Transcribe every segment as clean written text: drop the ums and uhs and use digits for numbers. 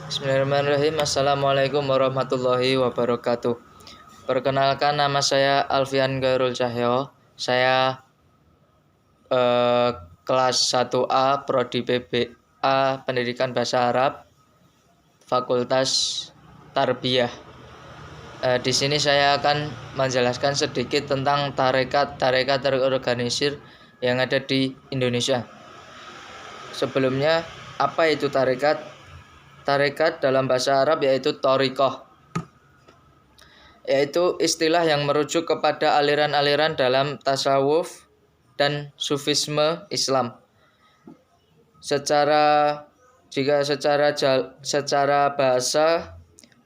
Bismillahirrahmanirrahim. Assalamualaikum warahmatullahi wabarakatuh. Perkenalkan, nama saya Alfian Gairul Cahyo. Saya kelas 1A Prodi PBA Pendidikan Bahasa Arab, Fakultas Tarbiyah. Di sini saya akan menjelaskan sedikit tentang tarekat terorganisir yang ada di Indonesia. Sebelumnya, apa itu tarekat? Tarekat dalam bahasa Arab yaitu thariqah, yaitu istilah yang merujuk kepada aliran-aliran dalam tasawuf dan sufisme Islam. Secara bahasa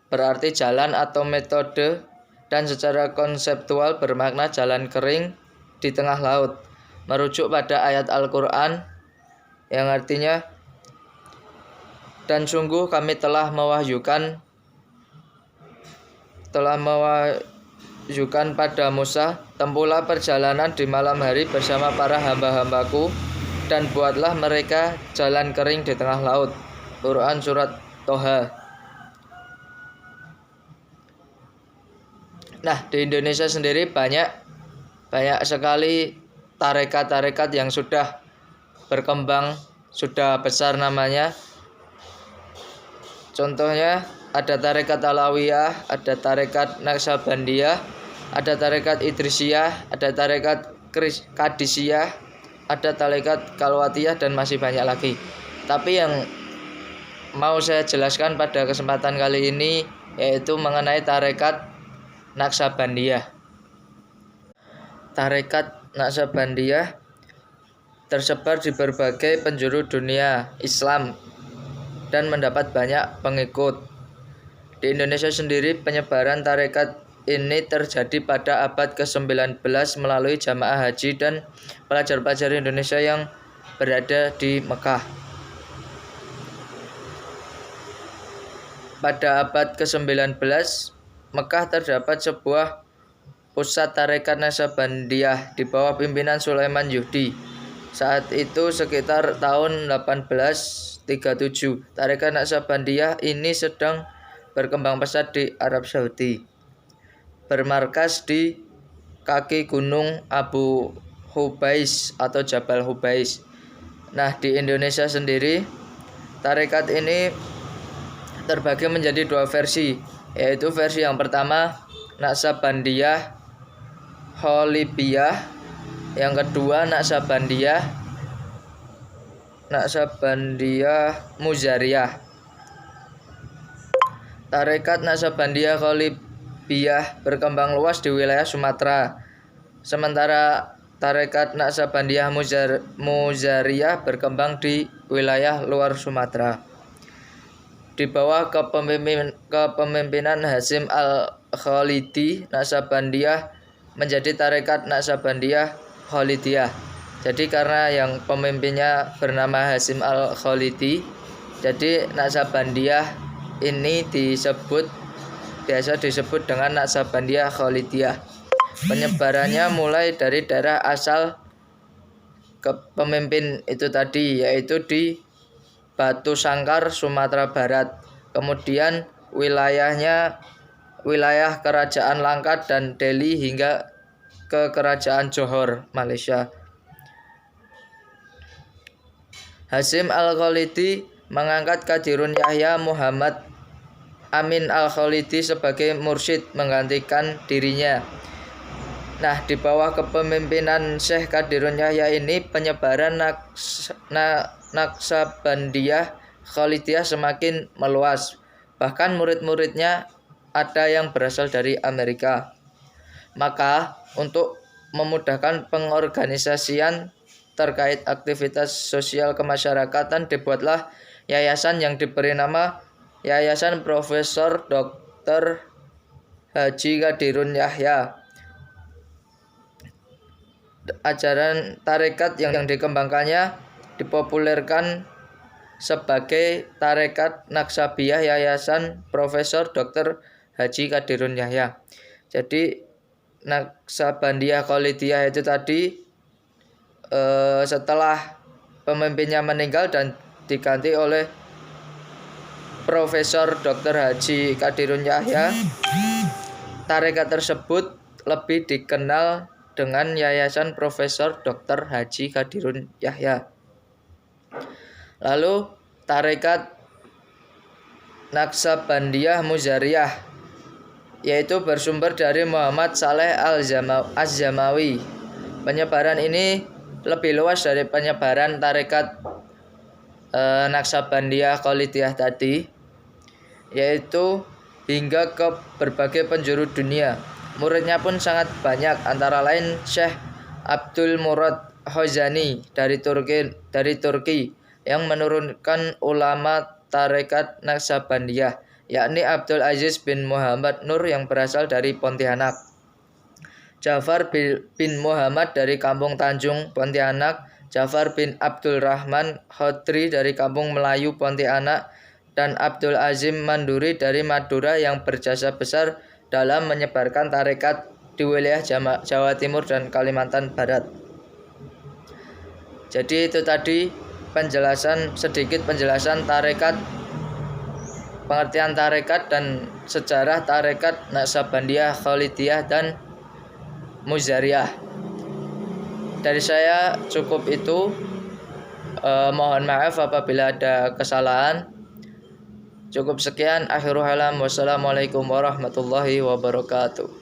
berarti jalan atau metode, dan secara konseptual bermakna jalan kering di tengah laut, merujuk pada ayat Al-Quran yang artinya, dan sungguh kami telah mewahyukan pada Musa, tempuhlah perjalanan di malam hari bersama para hamba-hambaku, dan buatlah mereka jalan kering di tengah laut. Quran Surat Toha. Nah, di Indonesia sendiri banyak sekali tarekat-tarekat yang sudah berkembang, sudah besar namanya. Contohnya ada tarekat Alawiyah, ada tarekat Naksabandiyah, ada tarekat Idrisiyah, ada tarekat Kadisiyah, ada tarekat Kalwatiyah, dan masih banyak lagi. Tapi yang mau saya jelaskan pada kesempatan kali ini yaitu mengenai tarekat Naksabandiyah. Tarekat Naksabandiyah tersebar di berbagai penjuru dunia Islam dan mendapat banyak pengikut. Di Indonesia sendiri, penyebaran tarekat ini terjadi pada abad ke-19 melalui jamaah haji dan pelajar-pelajar Indonesia yang berada di Mekah. Pada abad ke-19, Mekah terdapat sebuah pusat tarekat Naksabandiyah di bawah pimpinan Sulaiman Yuhdi. Saat itu sekitar tahun 1837, tarekat Naksabandiyah ini sedang berkembang pesat di Arab Saudi, bermarkas di kaki gunung Abu Hubais atau Jabal Hubais. Nah, di Indonesia sendiri, tarekat ini terbagi menjadi dua versi, yaitu versi yang pertama Naksabandiyah Kholibiyah, yang kedua Naksabandiyah Muzariyah. Tarekat Naksabandiyah Kholibiyah berkembang luas di wilayah Sumatera, sementara tarekat Naksabandiyah Muzariyah berkembang di wilayah luar Sumatera. Di bawah kepemimpinan Hasyim Al-Khalidi, Naksabandiyah menjadi tarekat Naksabandiyah Khalidiyah. Jadi karena yang pemimpinnya bernama Hasyim Al-Khalidi, jadi Naksabandiyah ini biasa disebut dengan Naksabandiyah Khalidiyah. Penyebarannya mulai dari daerah asal pemimpin itu tadi, yaitu di Batu Sangkar, Sumatera Barat. Kemudian wilayah Kerajaan Langkat dan Delhi hingga ke Kerajaan Johor, Malaysia. Hasyim Al-Khalidi mengangkat Qadirun Yahya Muhammad Amin Al-Khalidi sebagai mursyid menggantikan dirinya. Nah, di bawah kepemimpinan Syekh Qadirun Yahya ini, penyebaran Naksabandiyah Khalidiyah semakin meluas. Bahkan murid-muridnya ada yang berasal dari Amerika. Maka untuk memudahkan pengorganisasian terkait aktivitas sosial kemasyarakatan, dibuatlah yayasan yang diberi nama Yayasan Profesor Dr. Haji Qadirun Yahya. Ajaran tarekat yang dikembangkannya dipopulerkan sebagai tarekat Naksabiyah Yayasan Profesor Dr. Haji Qadirun Yahya. Jadi Naksabandiyah Khalidiyah itu tadi setelah pemimpinnya meninggal dan diganti oleh Profesor Dr. Haji Qadirun Yahya. Tarekat tersebut lebih dikenal dengan Yayasan Profesor Dr. Haji Qadirun Yahya. Lalu tarekat Naqsabandiyah Muzariyah, yaitu bersumber dari Muhammad Saleh Az-Zamawi. Penyebaran ini lebih luas dari penyebaran tarekat Naqsabandiyah Khalidiyah tadi, yaitu hingga ke berbagai penjuru dunia. Muridnya pun sangat banyak, antara lain Syekh Abdul Murad Khozani dari Turki yang menurunkan ulama tarekat Naqsabandiyah, yakni Abdul Aziz bin Muhammad Nur yang berasal dari Pontianak, Ja'far bin Muhammad dari Kampung Tanjung, Pontianak, Ja'far bin Abdul Rahman Khodri dari Kampung Melayu, Pontianak, dan Abdul Azim Manduri dari Madura yang berjasa besar dalam menyebarkan tarekat di wilayah Jawa Timur dan Kalimantan Barat. Jadi itu tadi sedikit penjelasan tarekat, pengertian tarekat dan sejarah tarekat Naqsabandiyah, Khalidiyah, dan Muzariyah. Dari saya cukup itu. Mohon maaf apabila ada kesalahan. Cukup sekian, akhirul kalam. Wassalamualaikum warahmatullahi wabarakatuh.